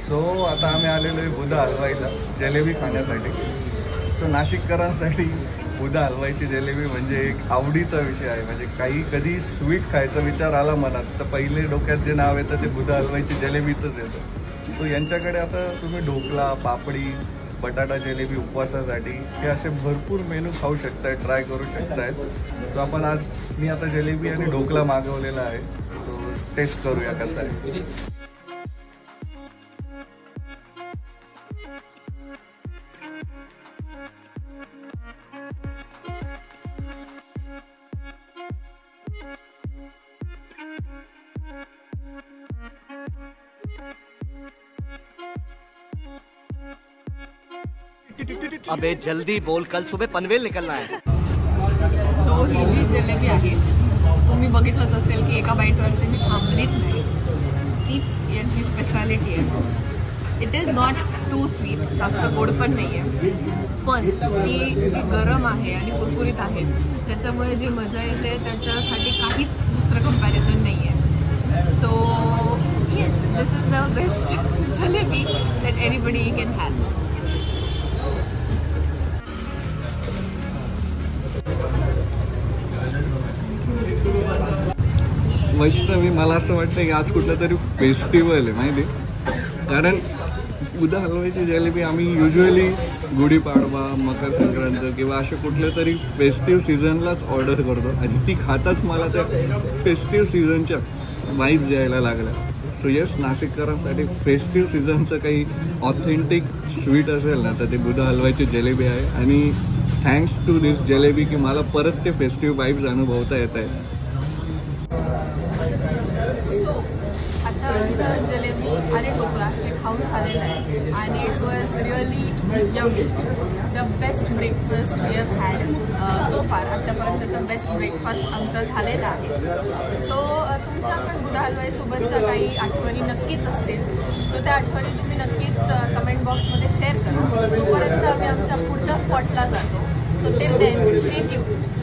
So आता आम्ही आलेलो आहे बुधा हलवाईला जलेबी खाण्यासाठी. सो नाशिककरांसाठी बुधा हलवाईची जलेबी म्हणजे एक आवडीचा विषय आहे. म्हणजे काही कधी स्वीट खायचा विचार आला मनात तर पहिले डोक्यात जे नाव येतं ते बुधा हलवाईची जलेबीचंच येतं. सो यांच्याकडे आता तुम्ही ढोकळा, पापडी, बटाटा जलेबी उपवासासाठी हे असे भरपूर मेनू खाऊ शकताय, ट्राय करू शकतायत. सो आपण आज मी आता जलेबी आणि ढोकळा मागवलेला आहे. सो टेस्ट करूया कसं आहे. अबे जल्दी बोल, कल सुबह पनवेल निकलना है. सो ही जी जलेबी आहे तुम्ही बघितलंच असेल की एका बाईटवरती मी थांबलीच नाही. तीच यांची स्पेशालिटी आहे. It is not too sweet, जास्त गोड पण नाही आहे, पण ती जी गरम आहे आणि कुरकुरीत आहे त्याच्यामुळे जी मजा येते त्याच्यासाठी काहीच दुसरं कंपॅरिझन नाही आहे. So yes, this is the best jalebi that anybody can have. Vaishnavi, मला असं वाटतं की आज कुठलं तरी फेस्टिवल आहे माहिती. कारण बुधा हलवाईची जलेबी आम्ही युजली गुढीपाडवा, मकर संक्रांत किंवा अशा कुठल्या तरी फेस्टिव्ह सीझनलाच ऑर्डर करतो आणि ती खाताच मला त्या फेस्टिव्ह सीझनच्या वाईब्स यायला लागल्या. सो येस, नाशिककरांसाठी फेस्टिव्ह सीझनचं काही ऑथेंटिक स्वीट असेल ना तर ते बुधा हलवाईची जलेबी आहे. आणि थँक्स टू दिस जलेबी की मला परत ते फेस्टिव्ह वाईब्स अनुभवता येत आहेत. सो आता आमचं जलेबी आणि ढोकळा हे खाऊन झालेलं आहे आणि it was really yummy. The best breakfast we have had so far. आत्तापर्यंतचा बेस्ट ब्रेकफास्ट आमचा झालेला आहे. सो तुमच्या पण बुधा हलवाईसोबतच्या काही आठवणी नक्कीच असतील. सो त्या आठवणी तुम्ही नक्कीच कमेंट बॉक्समध्ये शेअर करा. तोपर्यंत आम्ही आमच्या पुढच्या स्पॉटला जातो. So till then stay tuned.